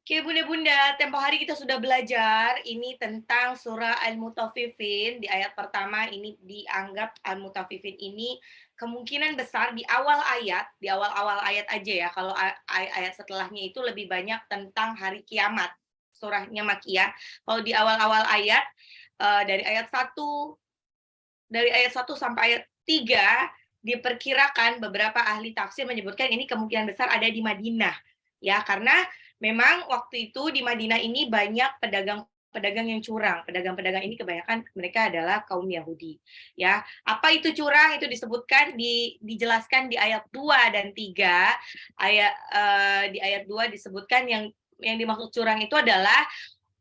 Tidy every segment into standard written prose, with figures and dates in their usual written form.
Oke, Bunda-Bunda, tempo hari kita sudah belajar ini tentang surah Al-Mutaffifin. Di ayat pertama ini dianggap Al-Mutaffifin ini kemungkinan besar di awal-awal ayat aja ya. Kalau ayat setelahnya itu lebih banyak tentang hari kiamat. Surahnya Makkiyah. Kalau di awal-awal ayat, dari ayat 1 sampai ayat 3, diperkirakan beberapa ahli tafsir menyebutkan ini kemungkinan besar ada di Madinah. Ya, karena memang waktu itu di Madinah ini banyak pedagang yang curang. Pedagang-pedagang ini kebanyakan mereka adalah kaum Yahudi. Ya, apa itu curang? Itu disebutkan dijelaskan di ayat 2 dan 3. Di ayat 2 disebutkan yang dimaksud curang itu adalah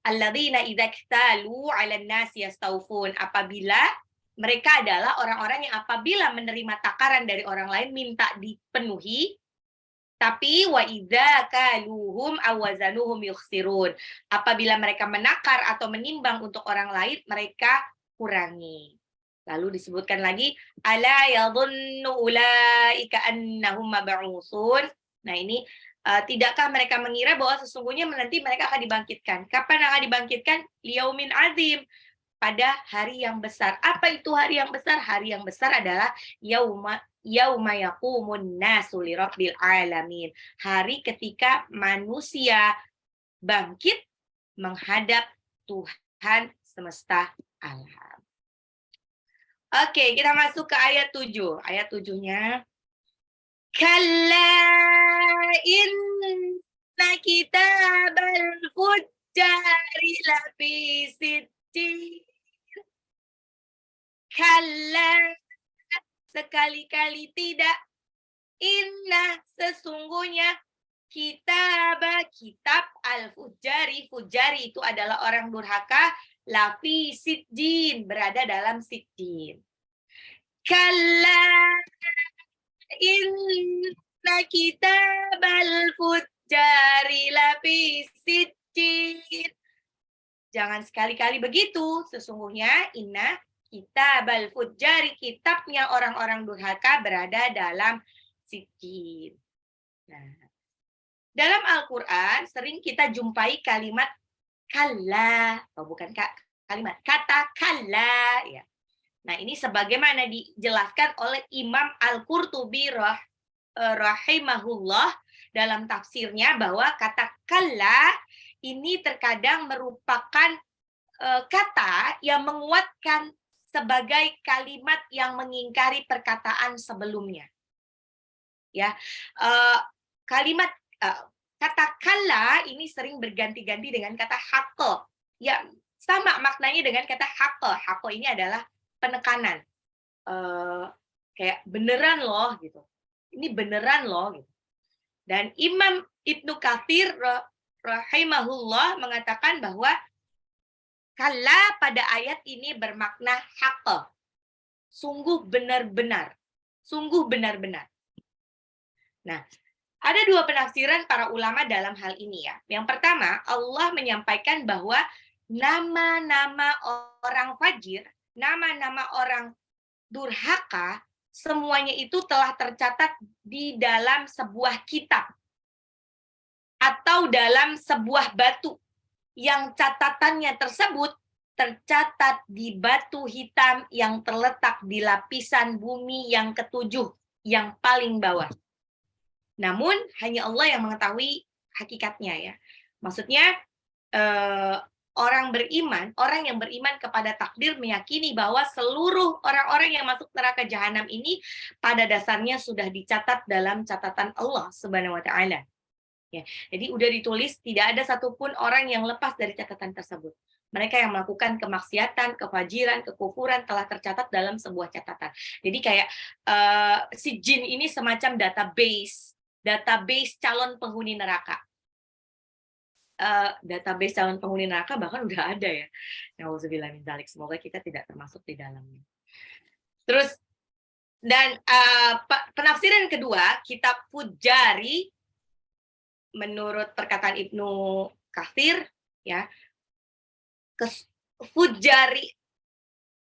alladzina idza iktalu 'alan nasi yastawfun. Apabila mereka adalah orang-orang yang apabila menerima takaran dari orang lain minta dipenuhi, tapi wa idza kaluhum aw wazanuhum yukhsirun. Apabila mereka menakar atau menimbang untuk orang lain, mereka kurangi. Lalu disebutkan lagi, ala yadhunnu ulaika annahum mab'utsun. Nah, ini tidakkah mereka mengira bahwa sesungguhnya nanti mereka akan dibangkitkan? Kapan akan dibangkitkan? Liyaumin azim, pada hari yang besar. Apa itu hari yang besar? Hari yang besar adalah yauma yaqumun nasu lirabbil alamin. Hari ketika manusia bangkit menghadap Tuhan semesta alam. Oke, kita masuk ke ayat 7. Ayat 7-nya, kalla inna kitabal fujjari lafi sijjin. Kalla, sekali-kali tidak. Inna, sesungguhnya. Kitab al-fujjari. Fujjari itu adalah orang durhaka. Lafi sijjin, berada dalam sijjin. Kalla inna kitab al-fujjari lafi sijjin. Jangan sekali-kali begitu. Sesungguhnya inna kitabal fujjari, kitabnya orang-orang durhaka berada dalam sijjin. Nah, dalam Al-Quran sering kita jumpai kalimat kalla, atau bukan kalimat kata kalla ya. Nah, ini sebagaimana dijelaskan oleh Imam Al-Qurtubi rahimahullah dalam tafsirnya, bahwa kata kalla ini terkadang merupakan kata yang menguatkan sebagai kalimat yang mengingkari perkataan sebelumnya. Ya, kalimat kata kalla ini sering berganti-ganti dengan kata haqqa. Ya, sama maknanya dengan kata haqqa. Haqqa ini adalah penekanan. Kayak beneran loh gitu. Ini beneran loh gitu. Dan Imam Ibnu Katsir rahimahullah mengatakan bahwa kalla pada ayat ini bermakna haqqa. Sungguh benar-benar. Sungguh benar-benar. Nah, ada dua penafsiran para ulama dalam hal ini ya. Yang pertama, Allah menyampaikan bahwa nama-nama orang fajir, nama-nama orang durhaka, semuanya itu telah tercatat di dalam sebuah kitab atau dalam sebuah batu yang catatannya tersebut tercatat di batu hitam yang terletak di lapisan bumi yang ketujuh, yang paling bawah. Namun hanya Allah yang mengetahui hakikatnya ya. Maksudnya orang yang beriman kepada takdir meyakini bahwa seluruh orang-orang yang masuk neraka jahanam ini pada dasarnya sudah dicatat dalam catatan Allah Subhanahu wa taala. Ya, jadi udah ditulis, tidak ada satupun orang yang lepas dari catatan tersebut. Mereka yang melakukan kemaksiatan, kefajiran, kekufuran telah tercatat dalam sebuah catatan. Jadi kayak si jin ini semacam database calon penghuni neraka. Database calon penghuni neraka bahkan udah ada ya. Nauzubillah min dzalik. Semoga kita tidak termasuk di dalamnya. Terus dan penafsiran kedua, kitab Fujjari menurut perkataan Ibnu Katsir ya, Fujjari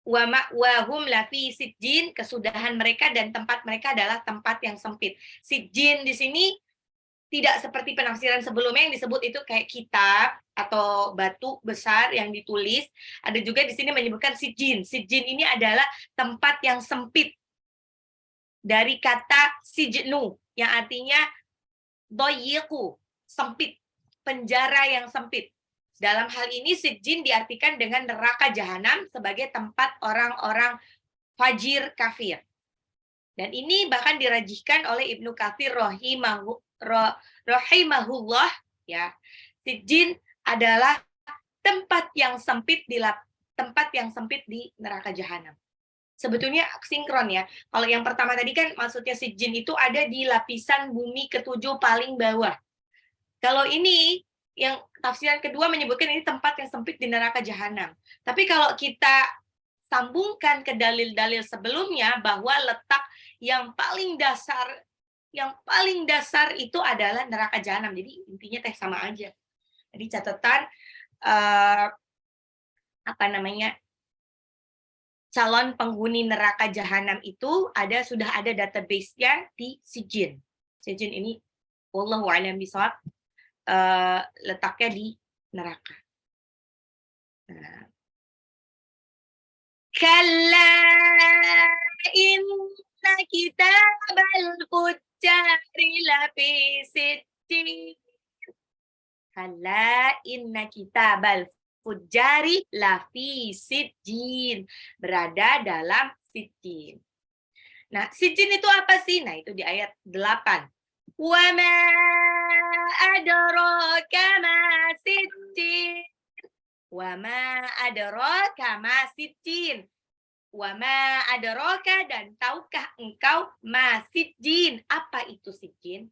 wa ma'wahum lafi sijjin, kesudahan mereka dan tempat mereka adalah tempat yang sempit. Sijjin di sini tidak seperti penafsiran sebelumnya yang disebut itu kayak kitab atau batu besar yang ditulis. Ada juga di sini menyebutkan sijjin. Sijjin ini adalah tempat yang sempit. Dari kata sijnu yang artinya doyiku, sempit, penjara yang sempit. Dalam hal ini sijjin diartikan dengan neraka jahanam sebagai tempat orang-orang fajir kafir. Dan ini bahkan dirajihkan oleh Ibnu Katsir rahimahullah, ya. Sijjin adalah tempat yang sempit di neraka jahanam. Sebetulnya sinkron ya. Kalau yang pertama tadi kan maksudnya sijjin itu ada di lapisan bumi ketujuh paling bawah. Kalau ini yang tafsiran kedua menyebutkan ini tempat yang sempit di neraka jahanam. Tapi kalau kita sambungkan ke dalil-dalil sebelumnya bahwa letak yang paling dasar itu adalah neraka jahanam. Jadi intinya sama aja. Jadi catatan calon penghuni neraka jahanam itu sudah ada database-nya di Sijin. Sijin ini wallahu a'lam bishawab, letaknya di neraka. Kalla inna kitabal fujjari lafi sijjin. Kalla inna kitabal fujjari lafi sijjin. Berada dalam sijjin. Nah, sijjin itu apa sih? Nah, itu di ayat 8. Wa ma adraka ma sijjin. Wa ma adraka ma sijjin. Wa ma adraka, dan tahukah engkau ma sijjin? Apa itu sijjin?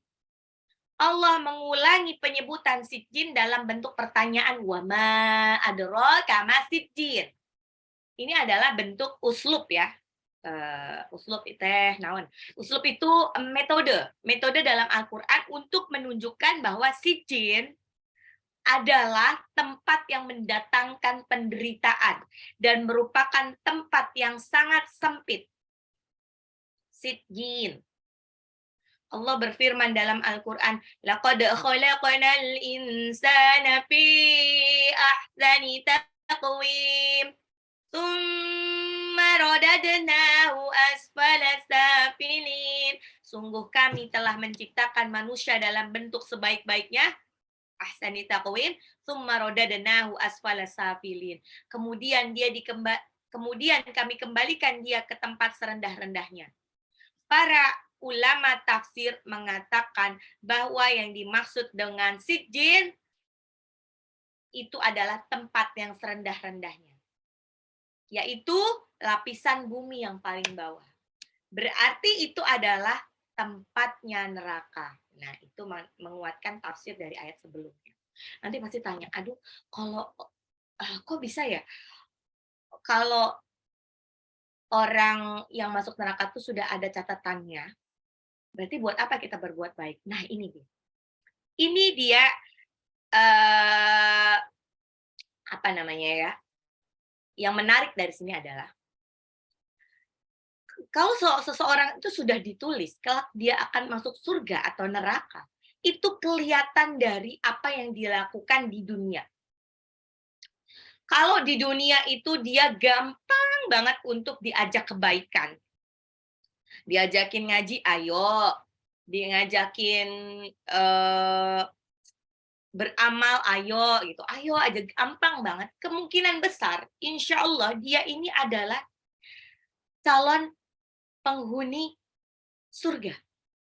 Allah mengulangi penyebutan sijjin dalam bentuk pertanyaan, wa ma adraka ma sijjin. Ini adalah bentuk uslub ya. Uslub teh naon. Uslub itu metode dalam Al-Qur'an untuk menunjukkan bahwa sijjin adalah tempat yang mendatangkan penderitaan dan merupakan tempat yang sangat sempit. Sijjin. Allah berfirman dalam Al-Qur'an, laqad khalaqnal insana fi ahsani taqwim. Sungguh kami telah menciptakan manusia dalam bentuk sebaik-baiknya, ahsani taqwim, tsumma radadnahu asfala safilin. Kemudian kami kembalikan dia ke tempat serendah-rendahnya. Para ulama tafsir mengatakan bahwa yang dimaksud dengan sijjin itu adalah tempat yang serendah-rendahnya, yaitu lapisan bumi yang paling bawah. Berarti itu adalah tempatnya neraka. Nah, itu menguatkan tafsir dari ayat sebelumnya. Nanti pasti tanya, aduh, kalau kok bisa ya? Kalau orang yang masuk neraka itu sudah ada catatannya, berarti buat apa kita berbuat baik? Nah, ini dia. Ini dia yang menarik dari sini adalah kalau seseorang itu sudah ditulis kelak dia akan masuk surga atau neraka, itu kelihatan dari apa yang dilakukan di dunia. Kalau di dunia itu dia gampang banget untuk diajak kebaikan. Diajakin ngaji, ayo. Ngajakin beramal, ayo gitu. Ayo aja, gampang banget. Kemungkinan besar, insya Allah dia ini adalah calon penghuni surga.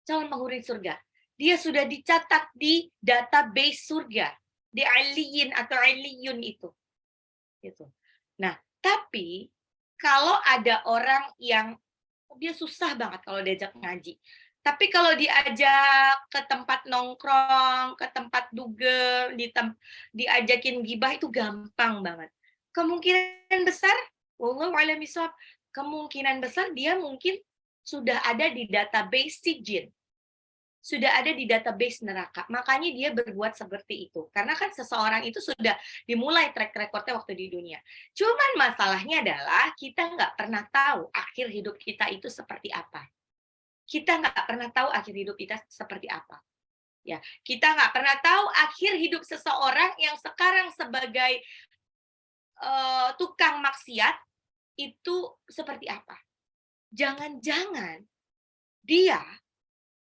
Calon penghuni surga. Dia sudah dicatat di database surga. Di Aliyin atau Aliyun itu. Gitu. Nah, tapi kalau ada orang yang dia susah banget kalau diajak ngaji. Tapi kalau diajak ke tempat nongkrong, ke tempat dugem, diajakin gibah itu gampang banget. Kemungkinan besar, wallahu a'lam bishawab, kemungkinan besar dia mungkin sudah ada di database sijjin. sudah ada di database neraka. Makanya dia berbuat seperti itu. Karena kan seseorang itu sudah dimulai track recordnya waktu di dunia. Cuman masalahnya adalah kita nggak pernah tahu akhir hidup kita itu seperti apa. Kita nggak pernah tahu akhir hidup kita seperti apa. Ya, kita nggak pernah tahu akhir hidup seseorang yang sekarang sebagai tukang maksiat itu seperti apa. Jangan-jangan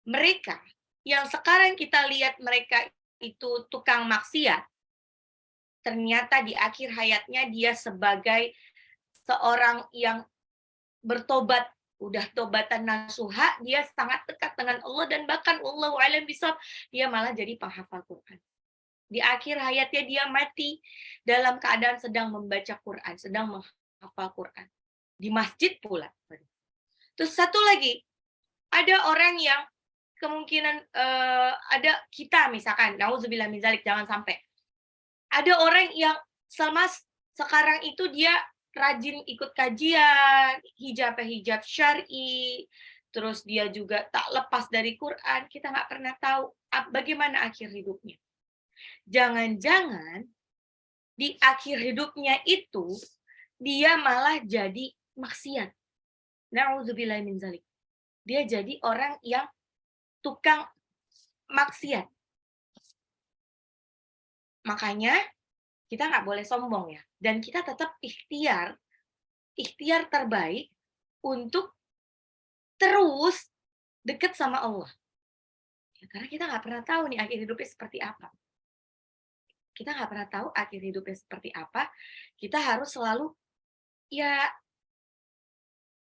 mereka yang sekarang kita lihat mereka itu tukang maksiat, ternyata di akhir hayatnya dia sebagai seorang yang bertobat, udah tobatan nasuha, dia sangat dekat dengan Allah dan bahkan wallahu a'lam bishawab, dia malah jadi penghafal Quran. Di akhir hayatnya dia mati dalam keadaan sedang membaca Quran, sedang menghafal Quran. Di masjid pula. Terus satu lagi, ada orang yang kemungkinan ada kita misalkan, nauzubillah min dzalik, jangan sampai. Ada orang yang sama sekarang itu dia rajin ikut kajian, hijab syar'i, terus dia juga tak lepas dari Quran, kita nggak pernah tahu bagaimana akhir hidupnya. Jangan-jangan di akhir hidupnya itu dia malah jadi maksiat. Nauzubillah min dzalik. Dia jadi orang yang tukang maksiat. Makanya kita nggak boleh sombong ya. Dan kita tetap ikhtiar terbaik untuk terus dekat sama Allah. Ya, karena kita nggak pernah tahu nih akhir hidupnya seperti apa. Kita nggak pernah tahu akhir hidupnya seperti apa. Kita harus selalu, ya,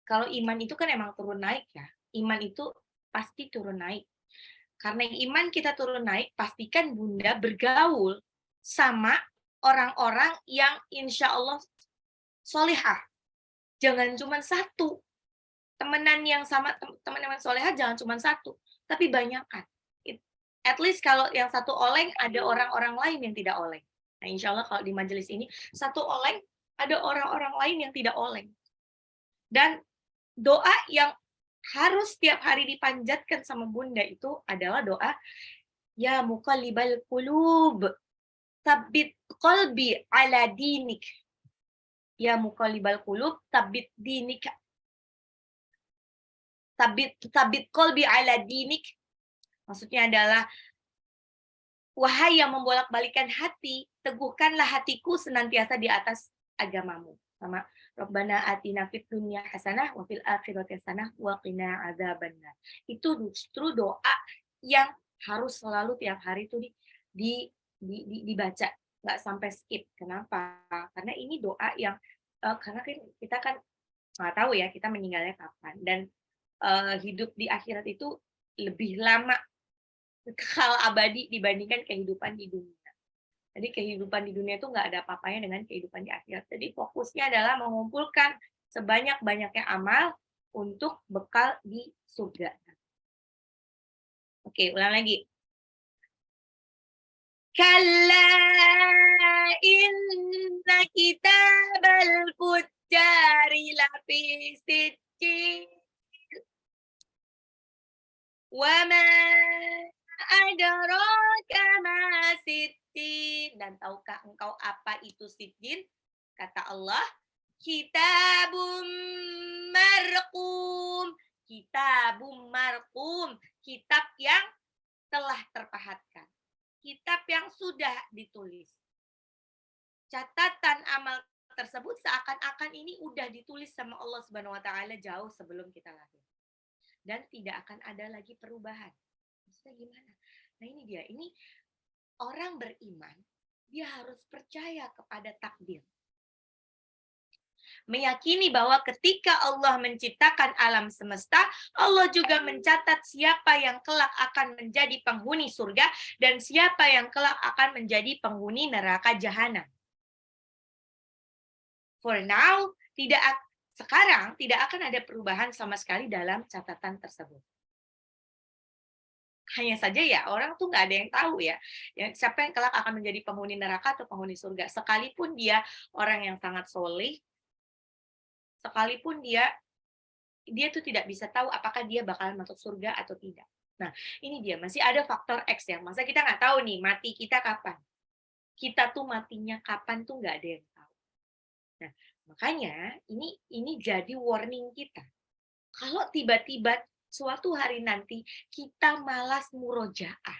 kalau iman itu kan emang turun naik ya. Iman itu pasti turun naik. Karena iman kita turun naik, pastikan Bunda bergaul sama orang-orang yang insya Allah solehah. Jangan cuma satu. Temenan yang sama teman-teman solehah jangan cuma satu, tapi banyakan. At least kalau yang satu oleng, ada orang-orang lain yang tidak oleng. Nah, insya Allah kalau di majelis ini, satu oleng, ada orang-orang lain yang tidak oleng. Dan doa yang harus setiap hari dipanjatkan sama Bunda itu adalah doa, ya muqallibal qulub, tsabbit qalbi ala dinik. Ya muqallibal qulub, tsabbit dinik. Tsabbit qalbi ala dinik. Maksudnya adalah, wahai yang membolak-balikan hati, teguhkanlah hatiku senantiasa di atas agamamu. Sama Rabbana atina fid dunya hasanah wa fil akhirati hasanah wa qina adzabannar. Itu justru doa yang harus selalu tiap hari itu dibaca, nggak sampai skip. Kenapa? Karena ini doa yang karena kan kita kan nggak tahu ya kita meninggalnya kapan, dan hidup di akhirat itu lebih lama, kekal abadi dibandingkan kehidupan di dunia. Jadi kehidupan di dunia itu nggak ada apa-apanya dengan kehidupan di akhirat. Jadi fokusnya adalah mengumpulkan sebanyak-banyaknya amal untuk bekal di surga. Oke, ulang lagi. Kalla inna kitabal fujjari lafi sijjin wa ma adraka ma sijjin. Dan tahukah engkau apa itu sijjin? Kata Allah, kitabum marqum. Kitabum marqum, kitab yang telah terpahatkan. Kitab yang sudah ditulis. Catatan amal tersebut seakan-akan ini udah ditulis sama Allah Subhanahu wa taala jauh sebelum kita lahir. Dan tidak akan ada lagi perubahan. Maksudnya gimana? Nah, ini dia. Ini orang beriman, dia harus percaya kepada takdir. Meyakini bahwa ketika Allah menciptakan alam semesta, Allah juga mencatat siapa yang kelak akan menjadi penghuni surga dan siapa yang kelak akan menjadi penghuni neraka jahanam. For now, sekarang tidak akan ada perubahan sama sekali dalam catatan tersebut. Hanya saja ya, orang tuh nggak ada yang tahu ya, siapa yang kelak akan menjadi penghuni neraka atau penghuni surga. Sekalipun dia orang yang sangat soleh, sekalipun dia tuh tidak bisa tahu apakah dia bakalan masuk surga atau tidak. Nah, ini dia, masih ada faktor X ya, masa kita nggak tahu nih mati kita kapan. Kita tuh matinya kapan tuh nggak ada yang tahu. Nah, makanya ini jadi warning kita. Kalau tiba-tiba suatu hari nanti kita malas murojaah.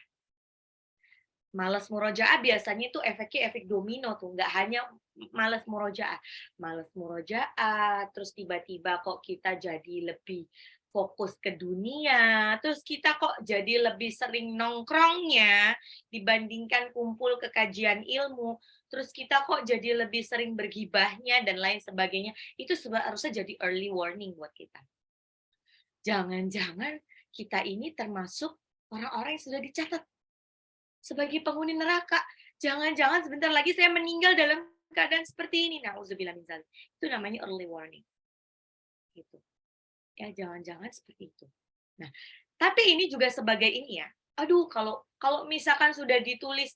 Malas murojaah biasanya itu efeknya efek domino tuh, nggak hanya malas murojaah. Malas murojaah, terus tiba-tiba kok kita jadi lebih fokus ke dunia, terus kita kok jadi lebih sering nongkrongnya dibandingkan kumpul ke kajian ilmu, terus kita kok jadi lebih sering bergibahnya dan lain sebagainya. Itu harusnya jadi early warning buat kita. Jangan-jangan kita ini termasuk orang-orang yang sudah dicatat sebagai penghuni neraka. Jangan-jangan sebentar lagi saya meninggal dalam keadaan seperti ini. Nauzubillah min dzalik. Itu namanya early warning. Gitu. Ya, jangan-jangan seperti itu. Nah, tapi ini juga sebagai ini ya. Aduh, kalau misalkan sudah ditulis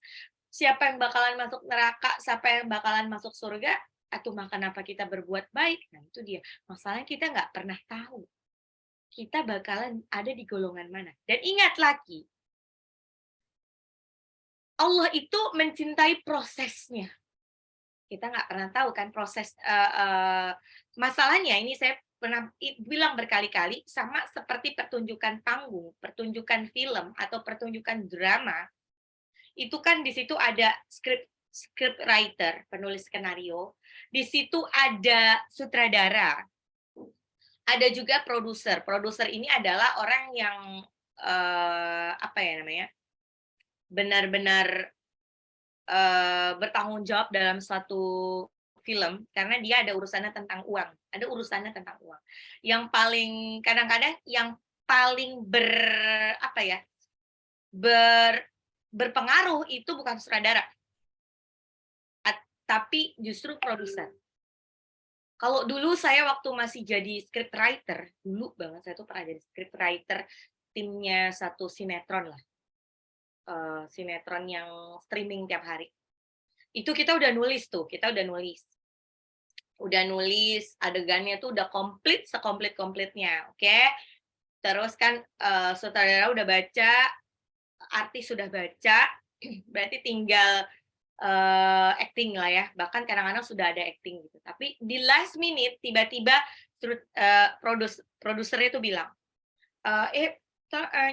siapa yang bakalan masuk neraka, siapa yang bakalan masuk surga, atau kenapa kita berbuat baik? Nah, itu dia. Masalahnya kita nggak pernah tahu kita bakalan ada di golongan mana. Dan ingat lagi, Allah itu mencintai prosesnya. Kita nggak pernah tahu kan proses, masalahnya ini saya pernah bilang berkali-kali, sama seperti pertunjukan panggung, pertunjukan film, atau pertunjukan drama, itu kan di situ ada script writer, penulis skenario, di situ ada sutradara, ada juga produser. Produser ini adalah orang yang, apa ya namanya, benar-benar bertanggung jawab dalam suatu film, karena dia ada urusannya tentang uang, ada urusannya tentang uang. Yang paling kadang-kadang yang paling apa ya, berpengaruh itu bukan sutradara, tapi justru produser. Kalau dulu saya waktu masih jadi scriptwriter, dulu banget saya tuh pernah jadi scriptwriter timnya satu sinetron lah, sinetron yang streaming tiap hari. Itu kita udah nulis tuh, udah nulis adegannya tuh udah komplit sekomplit-komplitnya, oke? Terus kan sutradara udah baca, artis sudah baca, berarti tinggal acting lah ya, bahkan kadang-kadang sudah ada acting gitu. Tapi di last minute tiba-tiba produsernya tuh bilang,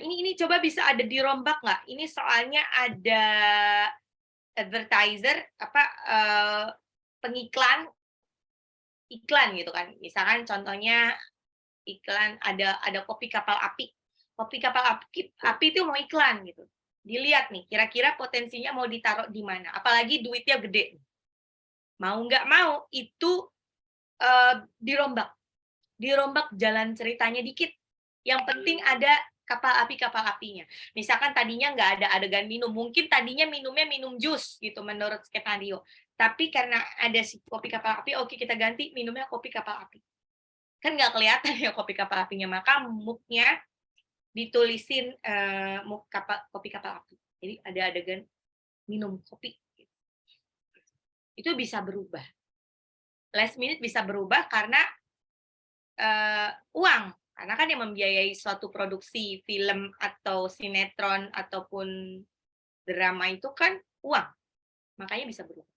ini coba bisa ada dirombak nggak? Ini soalnya ada advertiser pengiklan iklan gitu kan. Misalkan contohnya iklan ada kopi kapal api. Kopi kapal api itu mau iklan gitu. Dilihat nih, kira-kira potensinya mau ditaruh di mana. Apalagi duitnya gede. Mau nggak mau itu dirombak. Dirombak jalan ceritanya dikit. Yang penting ada kapal apinya. Misalkan tadinya nggak ada adegan minum, mungkin tadinya minumnya minum jus gitu menurut skenario. Tapi karena ada si kopi kapal api, oke kita ganti minumnya kopi kapal api. Kan nggak kelihatan ya kopi kapal apinya, maka muknya ditulisin kopi kapal api. Jadi ada adegan minum kopi. Itu bisa berubah. Last minute bisa berubah karena uang. Karena kan yang membiayai suatu produksi film atau sinetron ataupun drama itu kan uang. Makanya bisa berubah.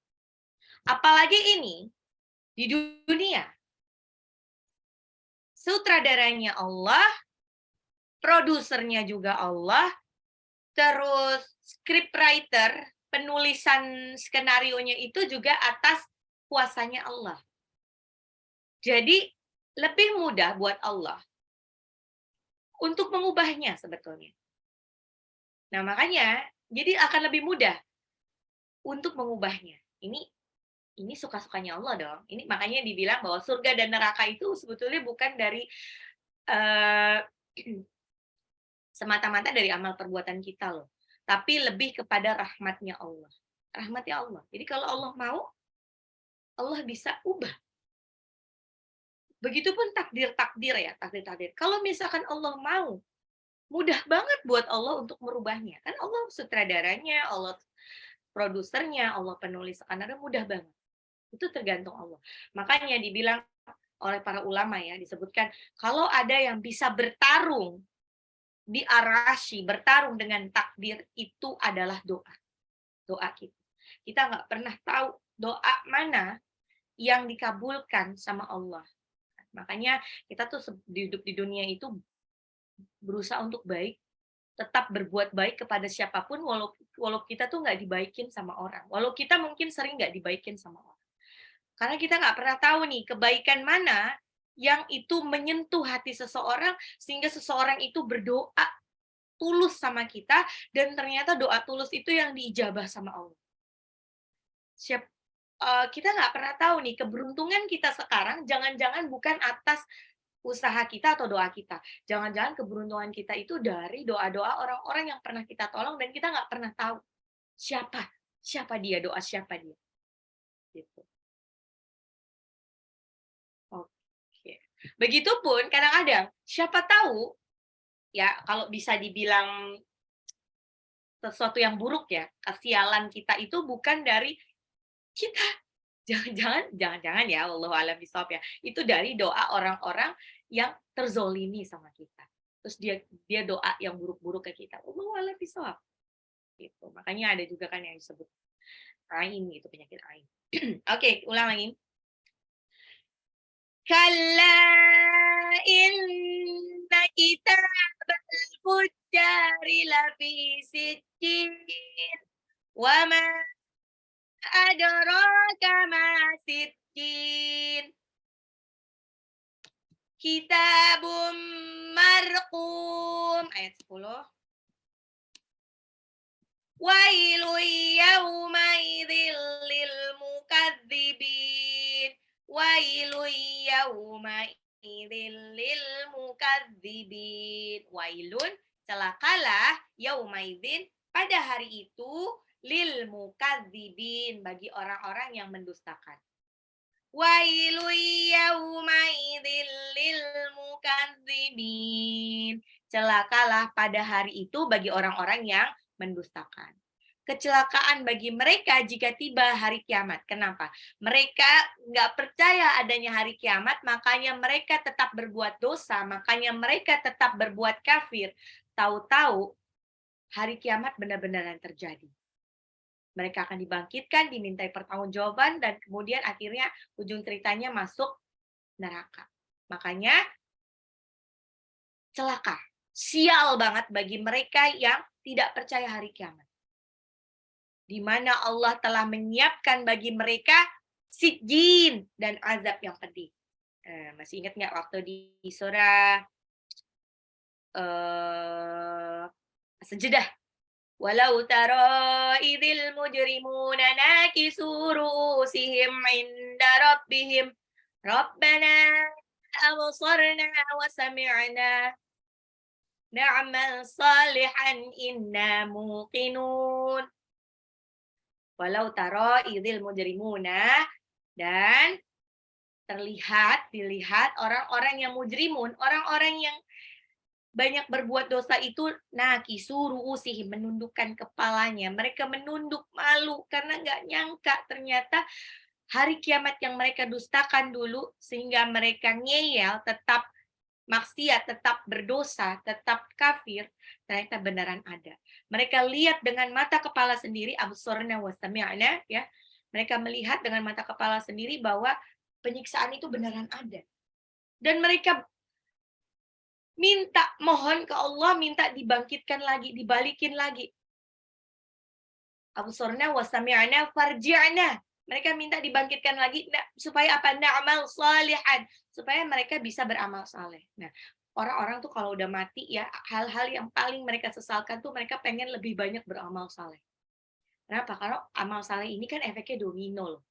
Apalagi ini di dunia. Sutradaranya Allah, produsernya juga Allah, terus scriptwriter, penulisan skenarionya itu juga atas kuasanya Allah. Jadi lebih mudah buat Allah untuk mengubahnya sebetulnya. Nah, makanya jadi akan lebih mudah untuk mengubahnya. Ini suka-sukanya Allah dong. Ini makanya dibilang bahwa surga dan neraka itu sebetulnya bukan dari semata-mata dari amal perbuatan kita loh. Tapi lebih kepada rahmatnya Allah. Rahmatnya Allah. Jadi kalau Allah mau, Allah bisa ubah. Begitupun takdir-takdir ya, takdir-takdir. Kalau misalkan Allah mau, mudah banget buat Allah untuk merubahnya. Kan Allah sutradaranya, Allah produsernya, Allah penulis skenario, mudah banget. Itu tergantung Allah. Makanya dibilang oleh para ulama ya, disebutkan kalau ada yang bisa bertarung di arasy bertarung dengan takdir itu adalah doa. Doa kita. Kita nggak pernah tahu doa mana yang dikabulkan sama Allah. Makanya kita tuh hidup di dunia itu berusaha untuk baik, tetap berbuat baik kepada siapapun, walau kita tuh nggak dibaikin sama orang. Walau kita mungkin sering nggak dibaikin sama orang. Karena kita nggak pernah tahu nih, kebaikan mana yang itu menyentuh hati seseorang, sehingga seseorang itu berdoa tulus sama kita, dan ternyata doa tulus itu yang diijabah sama Allah. Kita nggak pernah tahu nih, keberuntungan kita sekarang jangan-jangan bukan atas usaha kita atau doa kita. Jangan-jangan keberuntungan kita itu dari doa-doa orang-orang yang pernah kita tolong dan kita nggak pernah tahu siapa dia, doa siapa dia. Gitu. Oke. Begitupun kadang-kadang, siapa tahu, ya kalau bisa dibilang sesuatu yang buruk ya, kesialan kita itu bukan dari kita. Jangan-jangan ya, wallahu a'lam bishawab ya, itu dari doa orang-orang yang terzolimi sama kita. Terus dia doa yang buruk-buruk ke kita. Wallahu a'lam bishawab. Gitu. Makanya ada juga kan yang disebut ain gitu, penyakit ain. Oke, ulang lagi. Kalla inna kitabal fujjari lafi sijjin wa ma adraka ma sijjin kitabum marqum ayat 10. Wailun yauma'idzil lil mukadzibin. Wailun yauma'idzil lil mukadzibin. Wailun, celakalah, yauma'idzin, pada hari itu, lil mukadzibin, bagi orang-orang yang mendustakan. Wailun yauma'idzil lil mukadzibin. Celakalah pada hari itu bagi orang-orang yang mendustakan. Kecelakaan bagi mereka jika tiba hari kiamat. Kenapa? Mereka nggak percaya adanya hari kiamat, makanya mereka tetap berbuat dosa, makanya mereka tetap berbuat kafir. Tahu-tahu hari kiamat benar-benar terjadi. Mereka akan dibangkitkan, dimintai pertanggungjawaban, dan kemudian akhirnya ujung ceritanya masuk neraka. Makanya celaka, sial banget bagi mereka yang tidak percaya hari kiamat. Di mana Allah telah menyiapkan bagi mereka sijjin dan azab yang pedih. Masih ingat nggak waktu di surah Sajdah? Walau tara idil mujrimuna nakisu ru'usihim inda rabbihim Rabbana absarna wa sami'na na'mal salihan inna muqinun. Walau tara idil mujrimuna, dan dilihat orang-orang yang mujrimun, orang-orang yang banyak berbuat dosa itu, nakisu ru'usihim, menundukkan kepalanya. Mereka menunduk malu karena nggak nyangka ternyata hari kiamat yang mereka dustakan dulu, sehingga mereka ngeyel, tetap maksiat, tetap berdosa, tetap kafir, ternyata beneran ada. Mereka lihat dengan mata kepala sendiri, absorna wa sami'na, ya. Mereka melihat dengan mata kepala sendiri bahwa penyiksaan itu beneran ada. Dan mereka minta, mohon ke Allah, minta dibangkitkan lagi, dibalikin lagi. Absorna wa sami'na farji'na. Mereka minta dibangkitkan lagi supaya apa? Na'mal salihan, supaya mereka bisa beramal saleh. Nah, orang-orang tuh kalau udah mati ya, hal-hal yang paling mereka sesalkan tuh mereka pengen lebih banyak beramal saleh. Kenapa? Karena amal saleh ini kan efeknya domino loh.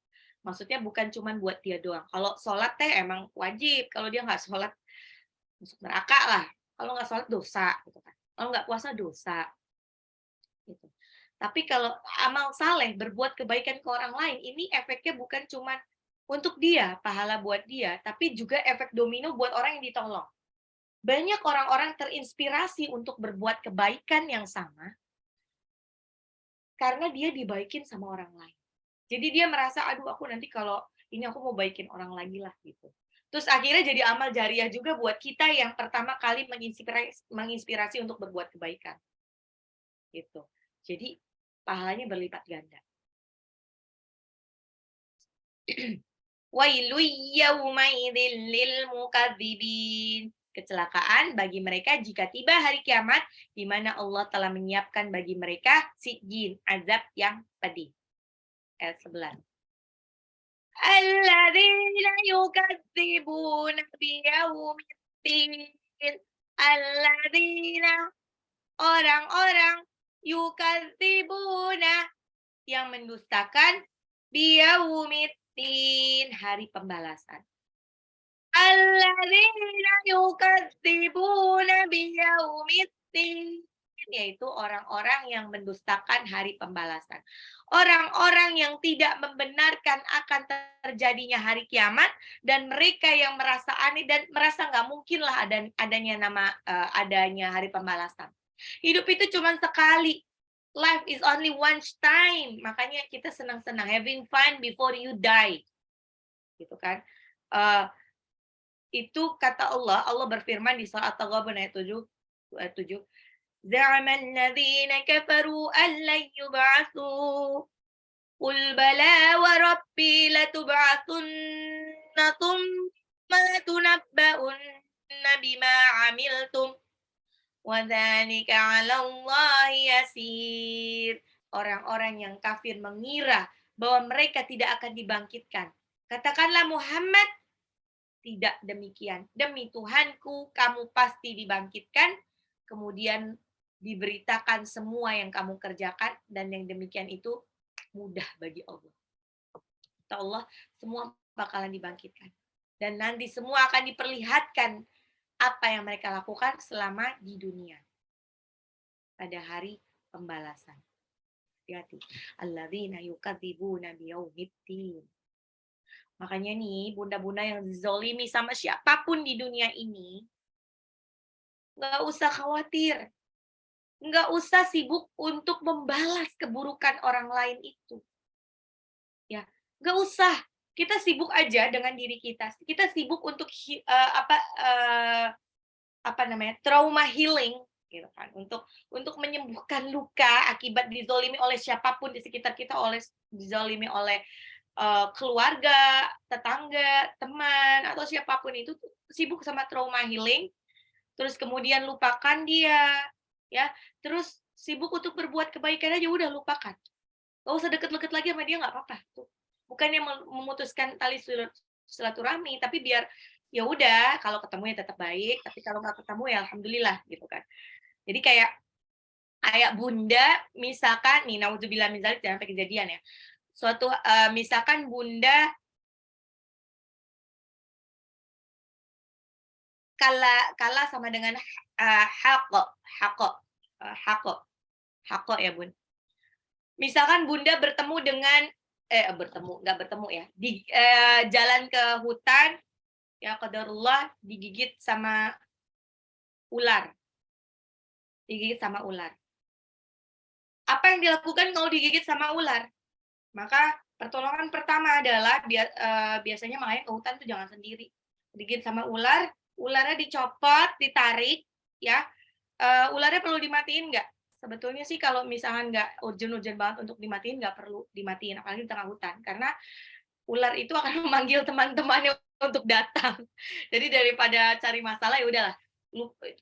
Maksudnya bukan cuma buat dia doang. Kalau sholat teh emang wajib. Kalau dia nggak sholat, masuk neraka lah. Kalau nggak sholat dosa, gitu kan. Kalau nggak puasa dosa. Gitu. Tapi kalau amal saleh, berbuat kebaikan ke orang lain, ini efeknya bukan cuma untuk dia, pahala buat dia, tapi juga efek domino buat orang yang ditolong. Banyak orang-orang terinspirasi untuk berbuat kebaikan yang sama, karena dia dibaikin sama orang lain. Jadi dia merasa, aduh aku nanti kalau ini aku mau baikin orang lagi lah gitu. Terus akhirnya jadi amal jariah juga buat kita yang pertama kali menginspirasi untuk berbuat kebaikan, gitu. Jadi pahalanya berlipat ganda. Wailul yaumaidil lil mukadzibin. Kecelakaan bagi mereka jika tiba hari kiamat di mana Allah telah menyiapkan bagi mereka sijjin, azab yang pedih. Ayat 11. Alladzina yukadzibuna biyaumiddin. Alladzina, orang-orang, yukadzibuna, yang mendustakan biyaumiddin, hari pembalasan. Alladzina yukadzibuna biyaumiddin, yaitu orang-orang yang mendustakan hari pembalasan. Orang-orang yang tidak membenarkan akan terjadinya hari kiamat, dan mereka yang merasa aneh dan merasa nggak mungkin lah adanya hari pembalasan. Hidup itu cuma sekali. Life is only one time. Makanya kita senang-senang, having fun before you die. Gitu kan. Itu kata Allah berfirman di surat At-Taghabun ayat 7. Za'ama alladhina kafaru an lan yub'atsu. Qul bala wa rabbi latub'atsunna thumma latunabba'unna bima 'amiltum wa dzalika 'ala Allahi yasir. Orang-orang yang kafir mengira bahwa mereka tidak akan dibangkitkan. Katakanlah Muhammad, tidak demikian. Demi Tuhanku, kamu pasti dibangkitkan, kemudian diberitakan semua yang kamu kerjakan, dan yang demikian itu mudah bagi Allah. Kata Allah, semua bakalan dibangkitkan. Dan nanti semua akan diperlihatkan apa yang mereka lakukan selama di dunia. Pada hari pembalasan. Hati-hati. Alladzina yukadzibuna biyaumiddin. Makanya nih, bunda-bunda yang zolimi sama siapapun di dunia ini, nggak usah khawatir. Nggak usah sibuk untuk membalas keburukan orang lain itu. Ya, nggak usah. Kita sibuk aja dengan diri kita. Kita sibuk untuk trauma healing, gitu kan. Untuk menyembuhkan luka akibat dizolimi oleh siapapun di sekitar kita, dizolimi oleh keluarga, tetangga, teman, atau siapapun itu sibuk sama trauma healing, terus kemudian lupakan dia, ya, terus sibuk untuk berbuat kebaikan aja, udah lupakan. Gak usah deket-deket lagi sama dia, nggak apa-apa. Tuh. Bukannya memutuskan tali silaturahmi, tapi biar ya udah, kalau ketemu ya tetap baik, tapi kalau nggak ketemu ya alhamdulillah, gitu kan. Jadi kayak bunda, misalkan nih, naudzubillah min dzalik, jangan sampai kejadian ya. Misalkan bunda kalah sama dengan hako ya bun. Misalkan bunda bertemu dengan nggak bertemu ya, di jalan ke hutan, ya qadarullah digigit sama ular. Apa yang dilakukan kalau digigit sama ular? Maka pertolongan pertama adalah biasanya makanya ke hutan tuh jangan sendiri. Digigit sama ular, ularnya dicopot, ditarik, ya. Ularnya perlu dimatiin nggak? Sebetulnya sih kalau misalkan nggak urgent banget untuk dimatiin, nggak perlu dimatiin, apalagi di tengah hutan. Karena ular itu akan memanggil teman-temannya untuk datang. Jadi daripada cari masalah, ya udahlah.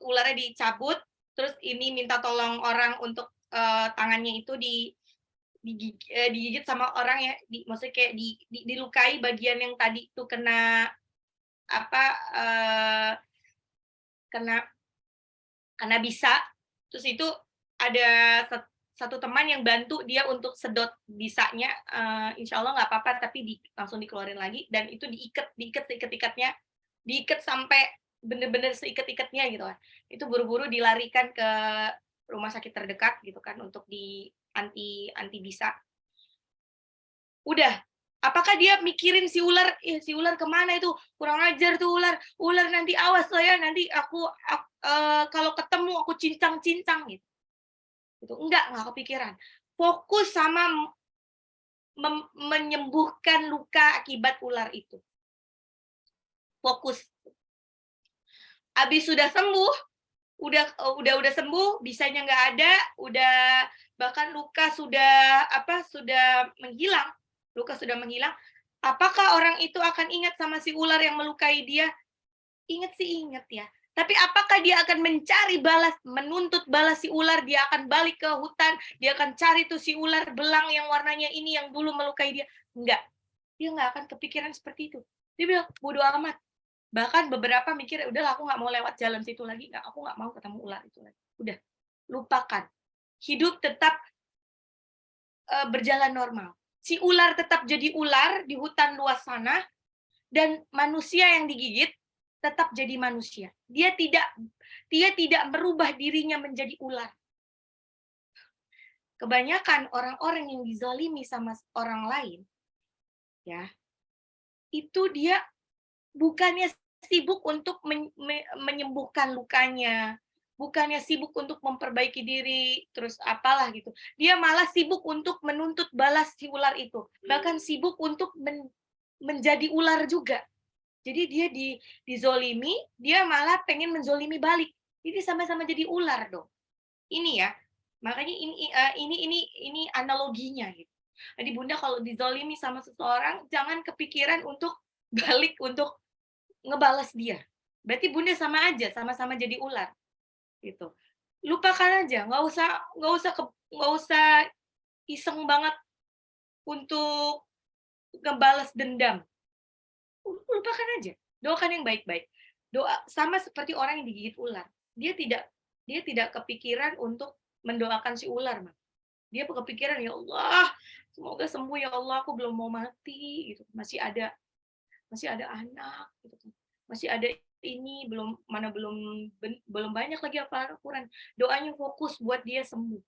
Ularnya dicabut, terus ini minta tolong orang untuk tangannya itu digigit sama orang ya, maksudnya kayak dilukai bagian yang tadi tuh kena kena bisa, terus itu ada satu teman yang bantu dia untuk sedot bisanya, insya Allah nggak apa-apa, tapi langsung dikeluarin lagi, dan itu diikat sampai bener-bener seikat-ikatnya gitu kan. Itu buru-buru dilarikan ke rumah sakit terdekat gitu kan, untuk di anti bisa. Udah, apakah dia mikirin si ular kemana itu, kurang ajar tuh ular nanti awas loh ya, nanti aku kalau ketemu aku cincang gitu. Enggak kepikiran. Fokus sama menyembuhkan luka akibat ular itu. fokus. Habis sudah sembuh, udah sembuh, bisanya nggak ada, udah bahkan luka sudah menghilang, apakah orang itu akan ingat sama si ular yang melukai dia? Ingat sih ingat ya. Tapi apakah dia akan mencari balas, menuntut balas si ular, dia akan balik ke hutan, dia akan cari tuh si ular belang yang warnanya ini yang dulu melukai dia? Enggak. Dia nggak akan kepikiran seperti itu. Dia bilang, bodo amat. Bahkan beberapa mikir, udahlah aku nggak mau lewat jalan situ lagi, aku nggak mau ketemu ular itu lagi. Udah, lupakan. Hidup tetap berjalan normal. Si ular tetap jadi ular di hutan luas sana, dan manusia yang digigit tetap jadi manusia. Dia tidak merubah dirinya menjadi ular. Kebanyakan orang-orang yang dizalimi sama orang lain, ya, itu dia bukannya sibuk untuk menyembuhkan lukanya, bukannya sibuk untuk memperbaiki diri, terus apalah gitu. Dia malah sibuk untuk menuntut balas si ular itu. Bahkan sibuk untuk menjadi ular juga. Jadi dia dizolimi, dia malah pengen menzolimi balik. Jadi sama-sama jadi ular dong. Ini ya, makanya ini analoginya gitu. Jadi Bunda kalau dizolimi sama seseorang, jangan kepikiran untuk balik untuk ngebalas dia. Berarti Bunda sama aja, sama-sama jadi ular gitu. Lupakan aja, nggak usah iseng banget untuk ngebalas dendam. Lupakan aja, doakan yang baik-baik. Doa sama seperti orang yang digigit ular. Dia tidak kepikiran untuk mendoakan si ular, Mak. Dia kepikiran, ya Allah, semoga sembuh ya Allah, aku belum mau mati gitu. Masih ada anak gitu. Masih ada ini belum banyak lagi hafalan Al-Quran. Doanya fokus buat dia sembuh.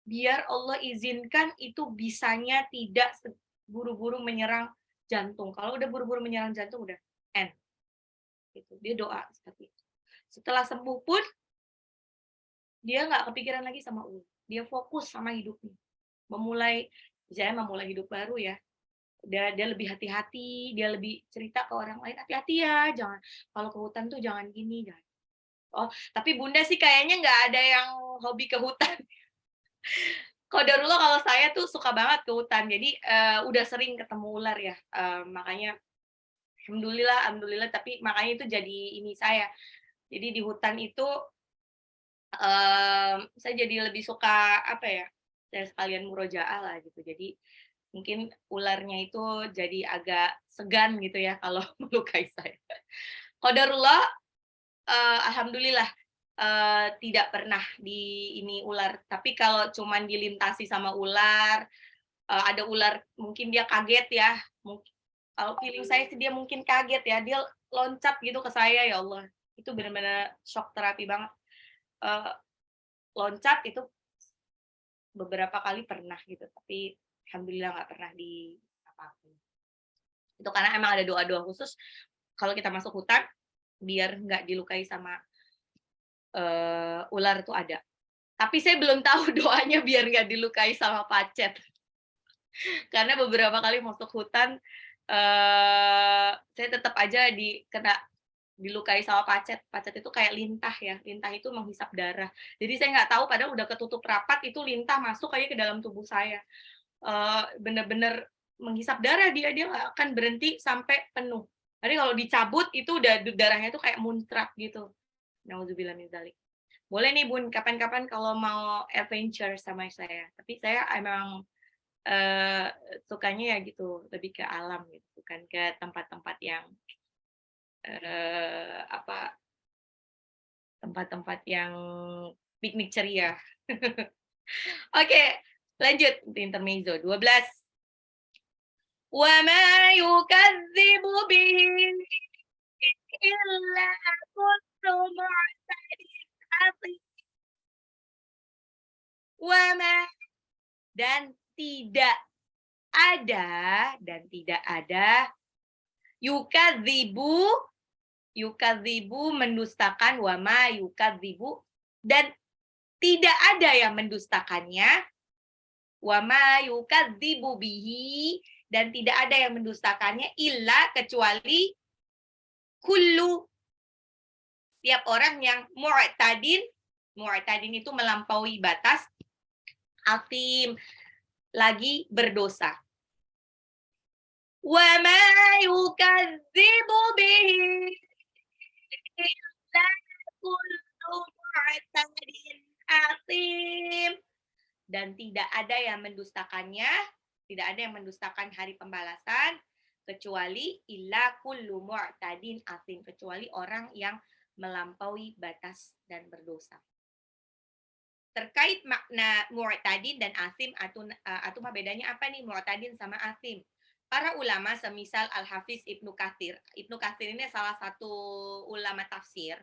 Biar Allah izinkan itu bisanya tidak buru-buru menyerang jantung. Kalau udah buru-buru menyerang jantung udah end. Gitu. Dia doa seperti itu. Setelah sembuh pun dia nggak kepikiran lagi sama ular. Dia fokus sama hidupnya. Misalnya memulai hidup baru ya. Dia lebih hati-hati, dia lebih cerita ke orang lain, hati-hati ya, jangan kalau ke hutan tuh jangan gini, jangan. Oh, tapi Bunda sih kayaknya nggak ada yang hobi ke hutan. Qadarullah kalau saya tuh suka banget ke hutan, jadi udah sering ketemu ular ya, makanya alhamdulillah, tapi makanya itu jadi ini saya. Jadi di hutan itu saya jadi lebih suka apa ya? Saya sekalian murojaah lah gitu. Jadi mungkin ularnya itu jadi agak segan gitu ya kalau melukai saya. Qadarullah, alhamdulillah tidak pernah di ini ular. Tapi kalau cuman dilintasi sama ular, ada ular mungkin dia kaget ya. Kalau feeling saya sih dia mungkin kaget ya. Dia loncat gitu ke saya, ya Allah. Itu benar-benar shock terapi banget. Loncat itu beberapa kali pernah gitu, tapi alhamdulillah nggak pernah di apa-apa. Itu karena emang ada doa-doa khusus kalau kita masuk hutan biar nggak dilukai sama ular itu ada. Tapi saya belum tahu doanya biar nggak dilukai sama pacet. Karena beberapa kali masuk hutan saya tetap aja dilukai sama pacet. Pacet itu kayak lintah ya. Lintah itu menghisap darah. Jadi saya nggak tahu padahal udah ketutup rapat itu lintah masuk aja ke dalam tubuh saya. Bener-bener menghisap darah, dia nggak akan berhenti sampai penuh. Jadi kalau dicabut itu udah darahnya tuh kayak muncrat gitu. Nauzubillah min dzalik. Boleh nih Bun, kapan-kapan kalau mau adventure sama saya. Tapi saya emang sukanya ya gitu, lebih ke alam gitu, bukan ke tempat-tempat yang tempat-tempat yang piknik ceria. Oke, lanjut intermezzo 12. وَمَا يُكَذِّبُ بِهِ إِلَّا كُلُّ مُعْتَدٍ أَثِيمٍ. وَمَا dan tidak ada yukadzibu mendustakan, wama yukadzibu dan tidak ada yang mendustakannya, wama yukadzibu bihi dan tidak ada yang mendustakannya illa kecuali kullu, setiap orang yang mu'tadin itu melampaui batas, atim, lagi berdosa. Wa ma yukadzibu bihi illa kullu mu'tadin atim. Dan tidak ada yang mendustakannya, tidak ada yang mendustakan hari pembalasan, kecuali illa kullu mu'tadin atim, kecuali orang yang melampaui batas dan berdosa. Terkait makna mu'tadin dan asim, atau bedanya apa nih mu'tadin sama asim? Para ulama semisal Al-Hafiz Ibnu Katsir. Ibnu Katsir ini salah satu ulama tafsir,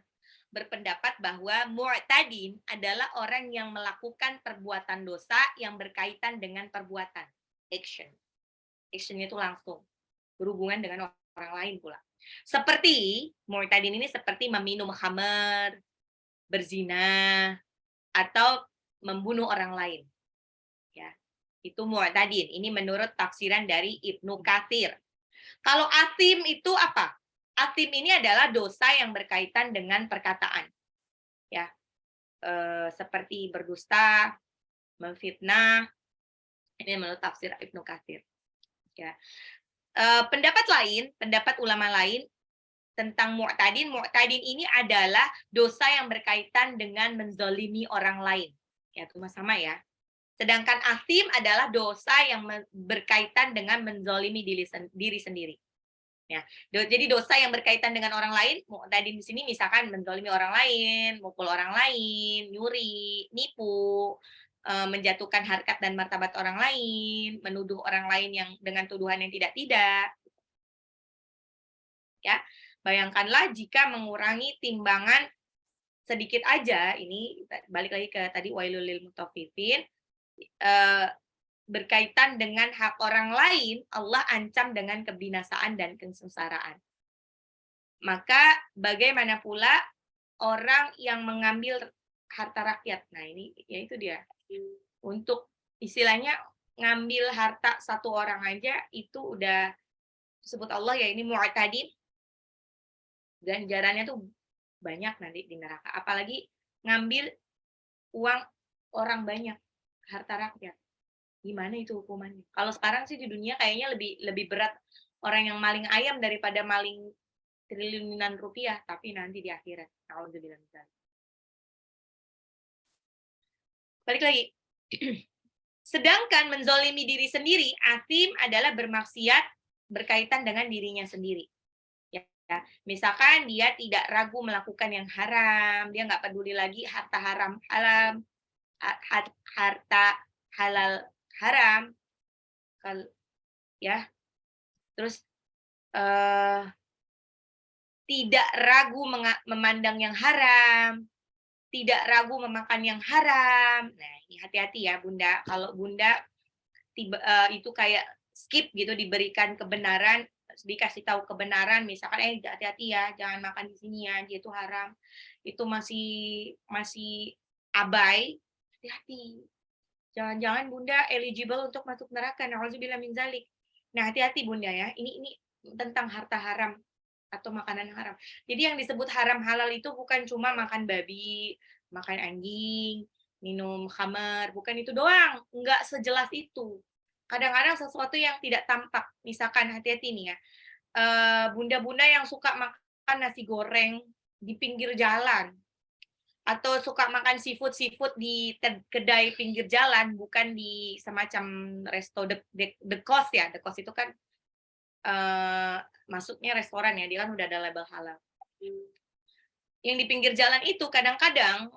berpendapat bahwa mu'tadin adalah orang yang melakukan perbuatan dosa yang berkaitan dengan perbuatan, action. Actionnya itu langsung berhubungan dengan orang lain pula. Seperti mu'tadin ini seperti meminum khamar, berzina, atau membunuh orang lain. Ya, itu mu'tadin. Ini menurut tafsiran dari Ibnu Katsir. Kalau atim itu apa? Atim ini adalah dosa yang berkaitan dengan perkataan. Ya, seperti berdusta, memfitnah. Ini menurut tafsir Ibnu Katsir. Ya. Pendapat ulama lain tentang mu'tadin ini adalah dosa yang berkaitan dengan menzolimi orang lain. Ya, sama ya. Sedangkan asim adalah dosa yang berkaitan dengan menzolimi diri sendiri. Ya, jadi dosa yang berkaitan dengan orang lain, mu'tadin di sini misalkan menzolimi orang lain, mukul orang lain, nyuri, nipu, menjatuhkan harkat dan martabat orang lain, menuduh orang lain yang dengan tuduhan yang tidak-tidak. Ya, bayangkanlah jika mengurangi timbangan sedikit aja, ini balik lagi ke tadi wailul lil mutaffifin, berkaitan dengan hak orang lain, Allah ancam dengan kebinasaan dan kesengsaraan. Maka bagaimana pula orang yang mengambil harta rakyat? Nah ini, ya itu dia. Untuk istilahnya ngambil harta satu orang aja, itu udah disebut Allah ya ini mu'tadin. Ganjarannya tuh banyak nanti di neraka. Apalagi ngambil uang orang banyak, harta rakyat. Gimana itu hukumannya? Kalau sekarang sih di dunia kayaknya lebih berat orang yang maling ayam daripada maling triliunan rupiah, tapi nanti di akhirat. Alhamdulillah. Balik lagi. Sedangkan menzolimi diri sendiri, asim adalah bermaksiat berkaitan dengan dirinya sendiri. Ya, misalkan dia tidak ragu melakukan yang haram, dia nggak peduli lagi harta halal haram, ya, terus tidak ragu memandang yang haram, tidak ragu memakan yang haram. Nah, ini hati-hati ya Bunda. Kalau Bunda itu kayak skip gitu, diberikan kebenaran, dikasih tahu kebenaran, misalkan hati-hati ya, jangan makan di sini ya, dia itu haram. Itu masih abai, hati-hati. Jangan-jangan Bunda eligible untuk masuk neraka. Nauzubillah min zalik. Nah, hati-hati Bunda ya. Ini tentang harta haram atau makanan haram. Jadi yang disebut haram halal itu bukan cuma makan babi, makan anjing, minum khamar, bukan itu doang. Enggak sejelas itu. Kadang-kadang sesuatu yang tidak tampak. Misalkan hati-hati nih ya. Bunda-bunda yang suka makan nasi goreng di pinggir jalan atau suka makan seafood di kedai pinggir jalan, bukan di semacam resto the cost ya. The cost itu kan masuknya restoran ya, dia kan udah ada label halal. Yang di pinggir jalan itu kadang-kadang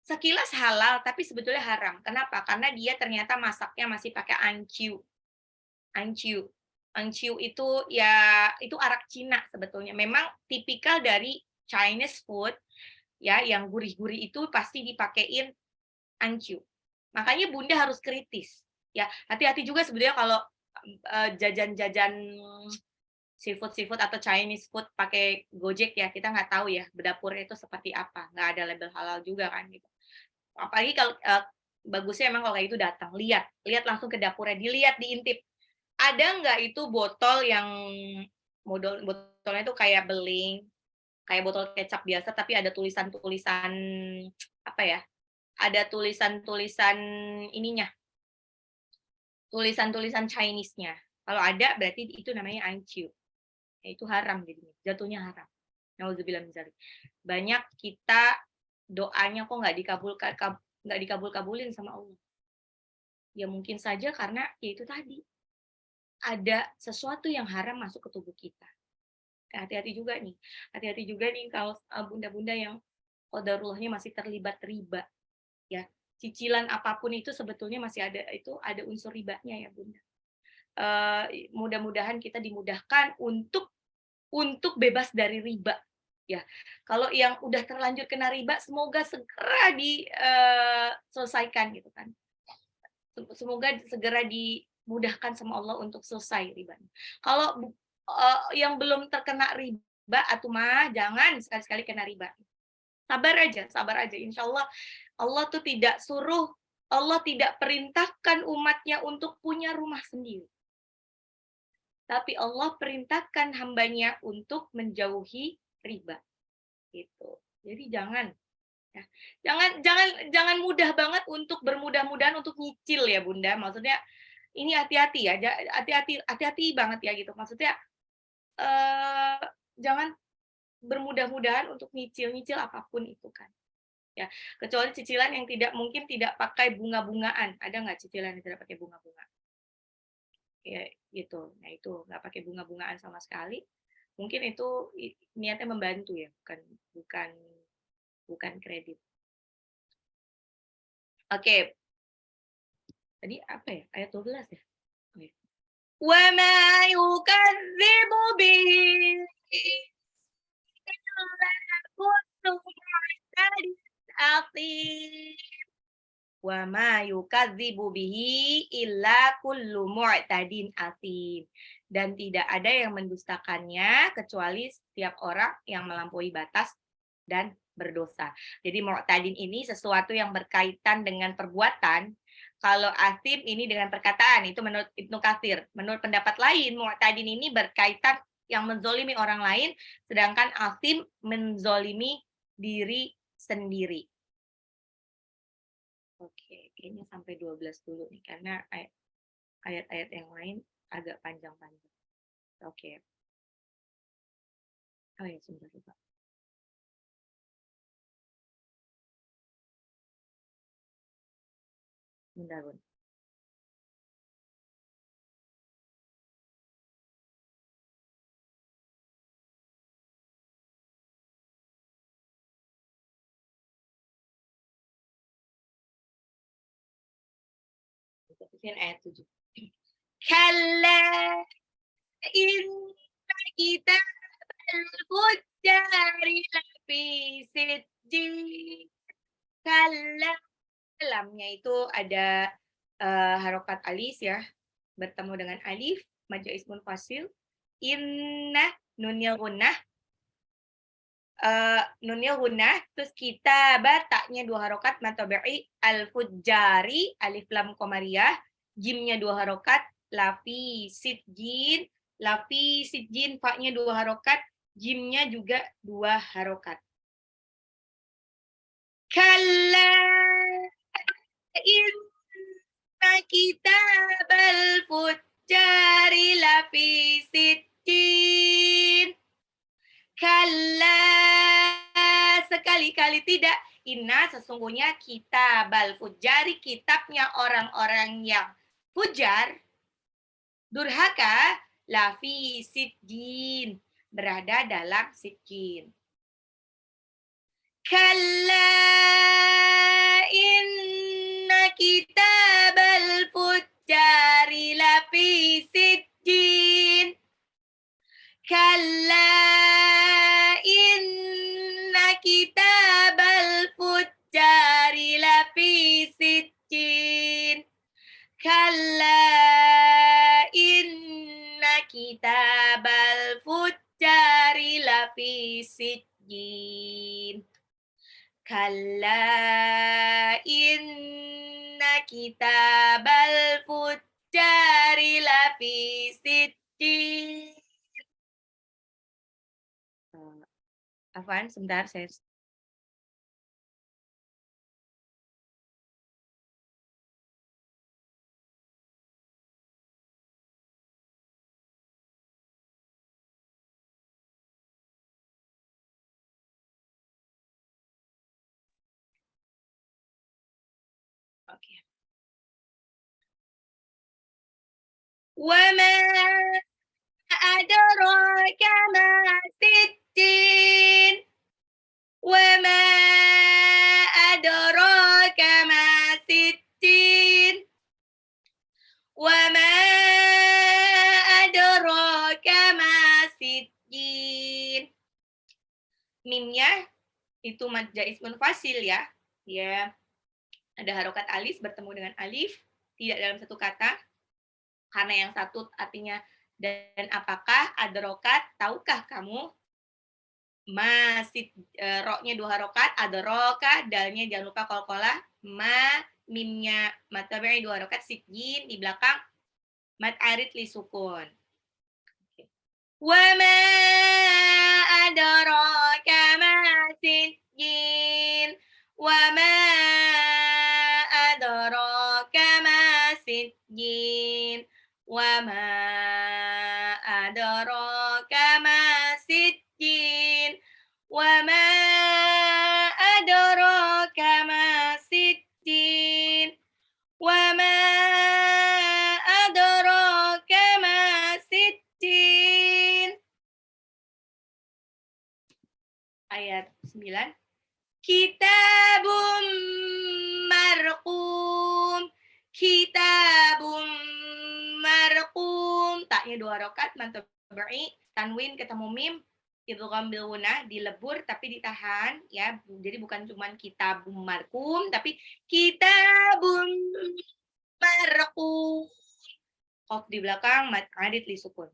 sekilas halal tapi sebetulnya haram. Kenapa? Karena dia ternyata masaknya masih pakai anciu. Anciu itu ya itu arak Cina sebetulnya. Memang tipikal dari Chinese food ya, yang gurih-gurih itu pasti dipakein anciu. Makanya Bunda harus kritis. Ya, hati-hati juga sebetulnya kalau jajan-jajan seafood atau Chinese food pakai Gojek ya, kita nggak tahu ya dapurnya itu seperti apa, nggak ada label halal juga kan gitu. Apalagi kalau bagusnya emang kalau kayak itu datang, lihat langsung ke dapurnya, dilihat, diintip. Ada nggak itu botol yang botolnya itu kayak beling, kayak botol kecap biasa tapi ada tulisan-tulisan apa ya, ada tulisan-tulisan ininya, tulisan-tulisan Chinese-nya. Kalau ada berarti itu namanya anciu. Ya, itu haram jadinya, jatuhnya haram. Nauzubillah min dzalik. Banyak kita doanya kok nggak dikabulin sama Allah. Ya mungkin saja karena ya itu tadi ada sesuatu yang haram masuk ke tubuh kita. Hati-hati juga nih. Hati-hati juga nih kalau bunda-bunda yang qadarullahnya masih terlibat riba ya. Cicilan apapun itu sebetulnya masih ada unsur ribanya ya, Bunda. Mudah-mudahan kita dimudahkan untuk bebas dari riba ya. Kalau yang udah terlanjur kena riba semoga segera diselesaikan gitu kan. Semoga segera dimudahkan sama Allah untuk selesai ribanya. Kalau yang belum terkena riba atau mah jangan sekali-sekali kena riba. Sabar aja. Insya Allah Allah tuh tidak suruh, Allah tidak perintahkan umatnya untuk punya rumah sendiri. Tapi Allah perintahkan hambanya untuk menjauhi riba. Gitu. Jadi jangan ya. Jangan mudah banget untuk bermudah-mudahan untuk nyicil ya Bunda. Maksudnya ini hati-hati ya, hati-hati banget ya gitu. Maksudnya jangan bermudah-mudahan untuk nyicil apapun itu kan. Ya, kecuali cicilan yang mungkin tidak pakai bunga-bungaan. Ada nggak cicilan yang tidak pakai bunga-bunga? Ya, gitu. Nah, itu nggak pakai bunga-bungaan sama sekali. Mungkin itu niatnya membantu ya, bukan bukan kredit. Oke. Tadi apa ya? Ayat 12 ya? Oke. Wa ma yukadzibu bihi illa kullu mu'tadin athim. Wa ma yukadzibu bihi illa kullu mu'tadin athim. Dan tidak ada yang mendustakannya kecuali setiap orang yang melampaui batas dan berdosa. Jadi mu'tadin ini sesuatu yang berkaitan dengan perbuatan. Kalau athim ini dengan perkataan, itu menurut Ibnu Katsir. Menurut pendapat lain, mu'tadin ini berkaitan yang menzolimi orang lain, sedangkan athim menzolimi diri sendiri. Oke, kayaknya sampai 12 dulu nih, karena ayat-ayat yang lain agak panjang-panjang. Oke. Oh ya, sebentar lupa. Bentar, Bun. Terusin ayat 7. Kalla inna kita al-fujjari lafi sijjin. Kalla, lamnya itu ada harokat alis ya, bertemu dengan alif, maju ismun fasil. Inna, nunnya gunnah, nunnya gunnah, terus kita taknya 2 harokat, matobi'i, al-fujjari, alif lam komariah, jimnya 2 harokat, lafi sijjin, fa-nya 2 harokat, jimnya juga 2 harokat. Kalla inna kitabal fujjari lafi sijjin. Kalla, sekali-kali tidak. Inna, sesungguhnya kitabal fujjari, kitabnya orang-orang yang fujar, durhaka, lafi sijjin, berada dalam sijjin. Kalla inna kitabal fujjari lafi sijjin. Kalla inna kitabal fujjari lafi sijjin. Kalla inna kitabal fujjari lafi sijjin. Kalla inna kitabal fujjari lafi sijjin. Afwan, sebentar saya. Oke. Wama adraka ma sittin. Wama adraka ma sittin. Wama adraka ma sittin. Mimnya itu mad jaiz munfasil ya. Ya, ada harokat alif bertemu dengan alif, tidak dalam satu kata, karena yang satu artinya dan apakah, adrokat, tahukah kamu, masih roknya 2 harokat, adroka, dalnya jangan lupa qalqalah, mimnya matabi'i 2 harokat, sijin di belakang, mat arid li sukun. Wa ma adraka ma sijin. Wa ma adraka ma sijin. Wa ma adraka ma sijin. Wa ma adraka ma sijin. Wa ma adraka ma sijin. Ayat 9. Kitabum marqum. Kitabum marqum. Taknya 2 harokat, mantap tabi'i, tanwin ketemu mim, idgham bil gunnah, dilebur tapi ditahan ya. Jadi bukan cuman kitabum marqum tapi kitabum marqum. Qaf di belakang mat adid li sukun.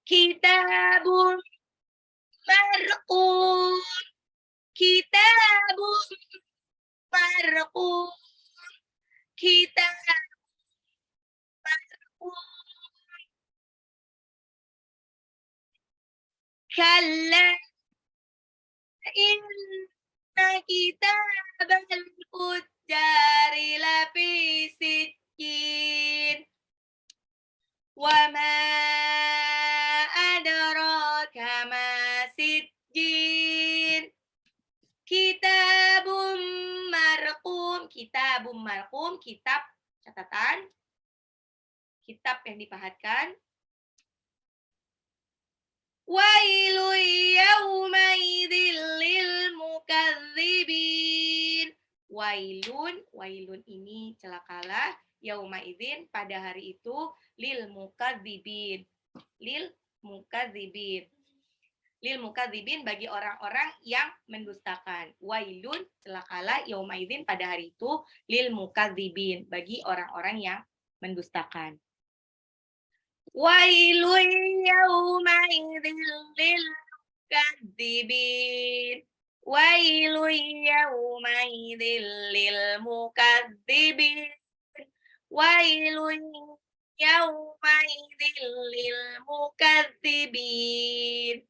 Kitabum marqum. Kitabum marqum. Kitabum marqum. Kalla inna kitabal fujjari lafi sijjin. Wa ma adraka ma sijjin. Kitabum marqum. Kitabum marqum, kitab catatan, kitab yang dipahatkan. Wailu yaumaidil lil mukadzibin. Wailun ini celakalah, yaumaidin pada hari itu, lil mukadzibin. Lil mukadzibin. Lil mukadzibin bagi orang-orang yang mendustakan. Wailun celakalah, yaumaidin pada hari itu, lil mukadzibin bagi orang-orang yang mendustakan. Wailun yaumaidin lil mukadzibin. Wailun yaumaidin lil mukadzibin. Wailun yaumaidin lil mukadzibin.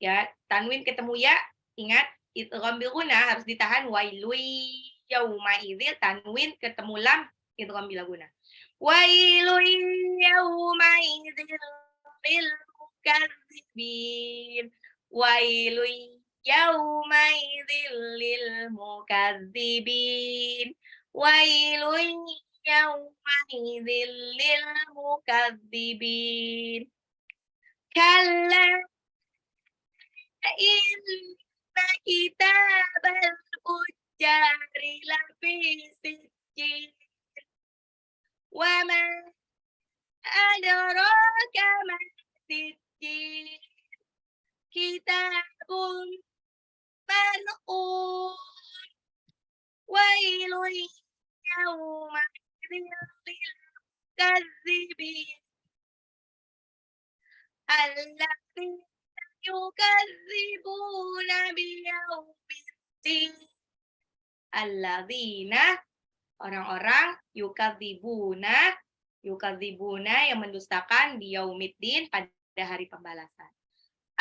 Ya, tanwin ketemu ya, ingat idgham bil gunnah harus ditahan. Wailun yaumaidin, tanwin ketemu lam, idgham bil gunnah. Wailun yaumaidin lil mukadzibin. Wailun yaumaidin lil mukadzibin. Wailun yaumaidin lil mukadzibin. Kalla inna kitabal fujjari lafi sijjin. Wa ma adraka ma sijjin. Kitabun marqum. Wailun yaumaidin lil mukazzibin. Alladzina yukazzibuna biyaumiddin. Alladzina, orang-orang, yukadzibuna yang mendustakan biyaumiddin pada hari pembalasan.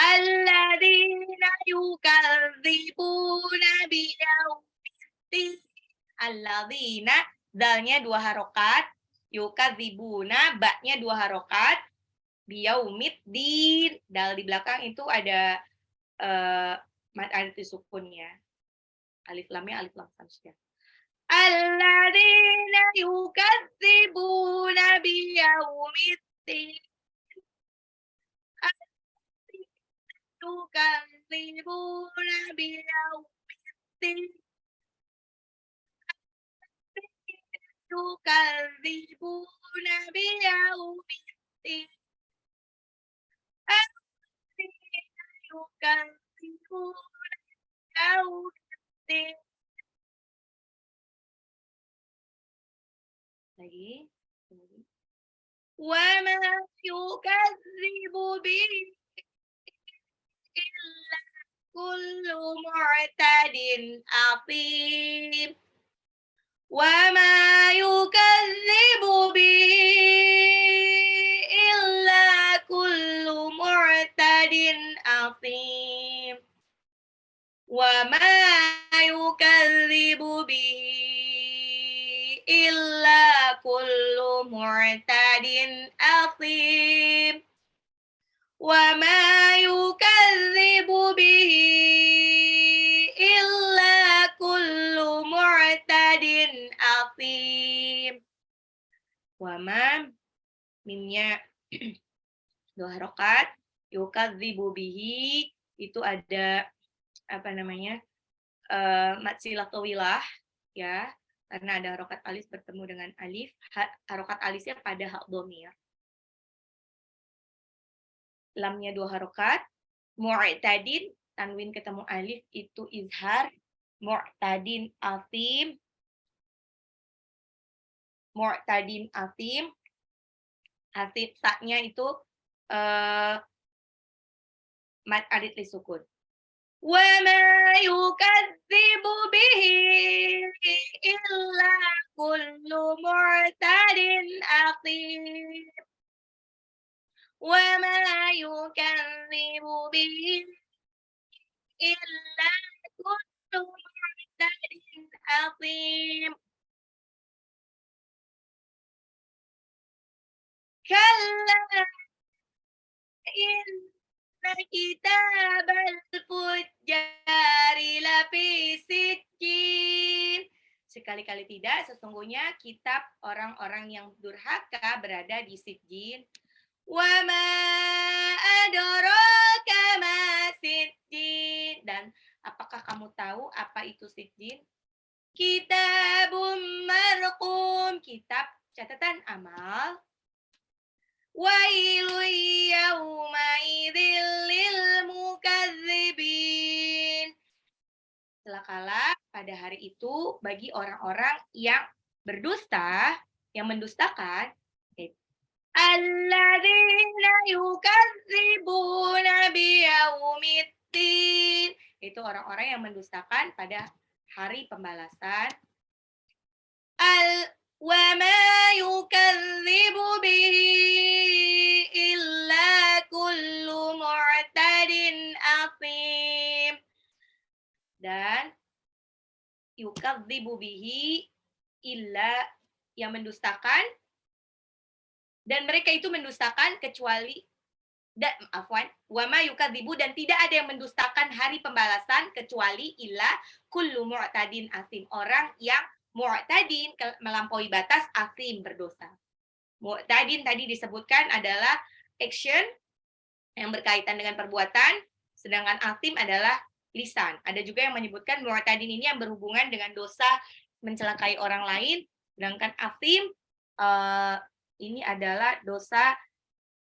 Alladzina yukadzibuna biyaumiddin. Alladzina, dalnya 2 harokat, yukadzibuna, baknya 2 harokat, biyaumiddin, dal di belakang itu ada mad alif sukunnya. Alif lamnya alif lam samsnya. Alladzina yukadzibuna biyaumiddin. Yukadzibuna biyaumiddin. Yukadzibuna biyaumiddin. Yukadzibuna biyaumiddin. Lagi. Wa ma yukazzibu bihi illa kullu mu'tadin athim. Wa ma yukazzibu bihi illa kullu mu'tadin athim. Wa ma yukazzibu bihi illa kullu mu'tadin athim. Wa ma yukazzibu bihi illa kullu mu'tadin athim. Wa ma, mimnya 2 harokat, yukadzibu bihi, itu ada apa namanya, mad silah tawilah, ya, karena ada harokat alif bertemu dengan alif, harokat alifnya pada hak dhamir. Lamnya 2 harokat, mu'tadin, tanwin ketemu alif itu izhar, mu'tadin athim, mu'tadin athim, athim taknya itu mad alif lisukun. Wa ma yukadzibu bihi illa kullu mu'tadin athim. Wa ma yukadzibu bihi illa kullu mu'tadin athim. Kalla inna kitabal fujjari lafi sijjin. Sekali-kali tidak, sesungguhnya kitab orang-orang yang durhaka berada di sijjin. Wa ma adraka ma sijjin. Dan apakah kamu tahu apa itu sijjin? Kitabum marqum, kitab catatan amal. Wailu yawma idzil lil mukadzibin. Celakalah pada hari itu bagi orang-orang yang berdusta, yang mendustakan. Alladzina yukadzibuna biyaumiddin. Itu orang-orang yang mendustakan pada hari pembalasan. Wa ma yukadzibu bihi illa kullu mu'tadin athim. Dan yukadzibu bihi illa, yang mendustakan, dan mereka itu mendustakan kecuali wa ma yukadzibu, dan tidak ada yang mendustakan hari pembalasan kecuali illa kullu mu'tadin athim, orang yang mu'tadin, melampaui batas, athim, berdosa. Mu'tadin tadi disebutkan adalah action yang berkaitan dengan perbuatan, sedangkan athim adalah lisan. Ada juga yang menyebutkan mu'tadin ini yang berhubungan dengan dosa mencelakai orang lain, sedangkan athim ini adalah dosa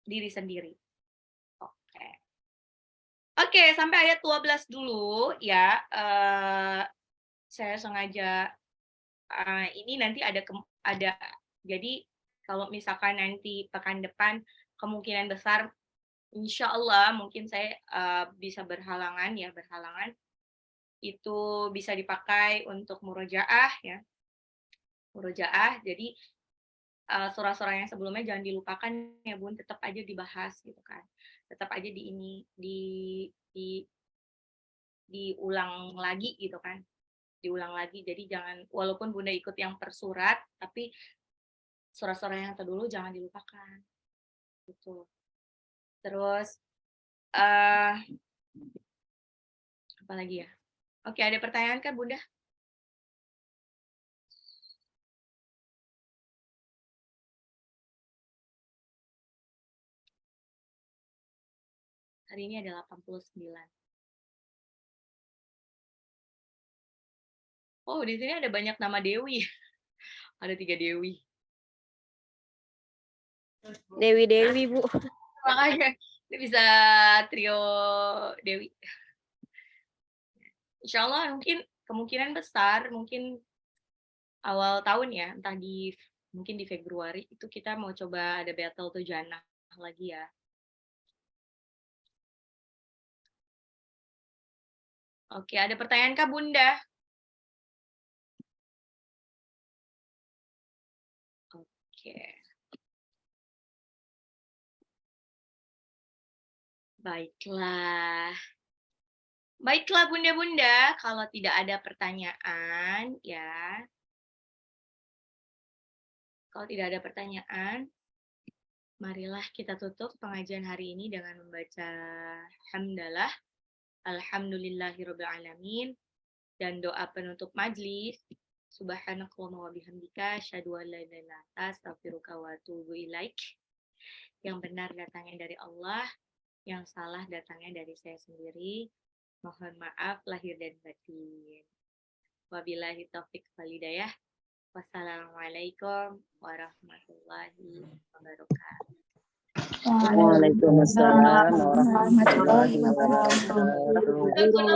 diri sendiri. Oke, sampai ayat 12 dulu ya. Saya sengaja ini nanti ada jadi kalau misalkan nanti pekan depan kemungkinan besar insya Allah mungkin saya bisa berhalangan itu bisa dipakai untuk murojaah ya, murojaah. Jadi surah-surah yang sebelumnya jangan dilupakan ya Bun, tetap aja dibahas gitu kan. Tetap aja di diulang lagi gitu kan. Diulang lagi. Jadi jangan walaupun Bunda ikut yang per surat, tapi surah-surah yang terdahulu jangan dilupakan. Gitu. Terus apa lagi ya? Oke, ada pertanyaan kan Bunda? Hari ini ada 89. Oh, di sini ada banyak nama Dewi. Ada 3 Dewi. Dewi, Bu. Makanya ini bisa trio Dewi. Insya Allah mungkin kemungkinan besar mungkin awal tahun ya, entah mungkin di Februari itu kita mau coba ada battle tuh Jannah lagi ya. Oke, ada pertanyaan Kak Bunda? Oke. Baiklah. Baiklah Bunda-bunda, kalau tidak ada pertanyaan ya. Kalau tidak ada pertanyaan, marilah kita tutup pengajian hari ini dengan membaca hamdalah, alhamdulillahirobbilalamin, dan doa penutup majlis. Subhanakallahumma wa bihamdika, asyhadu an la ilaha illa anta, astaghfiruka wa atubu ilaik. Yang benar datangnya dari Allah, yang salah datangnya dari saya sendiri. Mohon maaf lahir dan batin. Wabillahi taufik wal hidayah. Wassalamualaikum warahmatullahi wabarakatuh. Waalaikumsalam warahmatullahi wabarakatuh.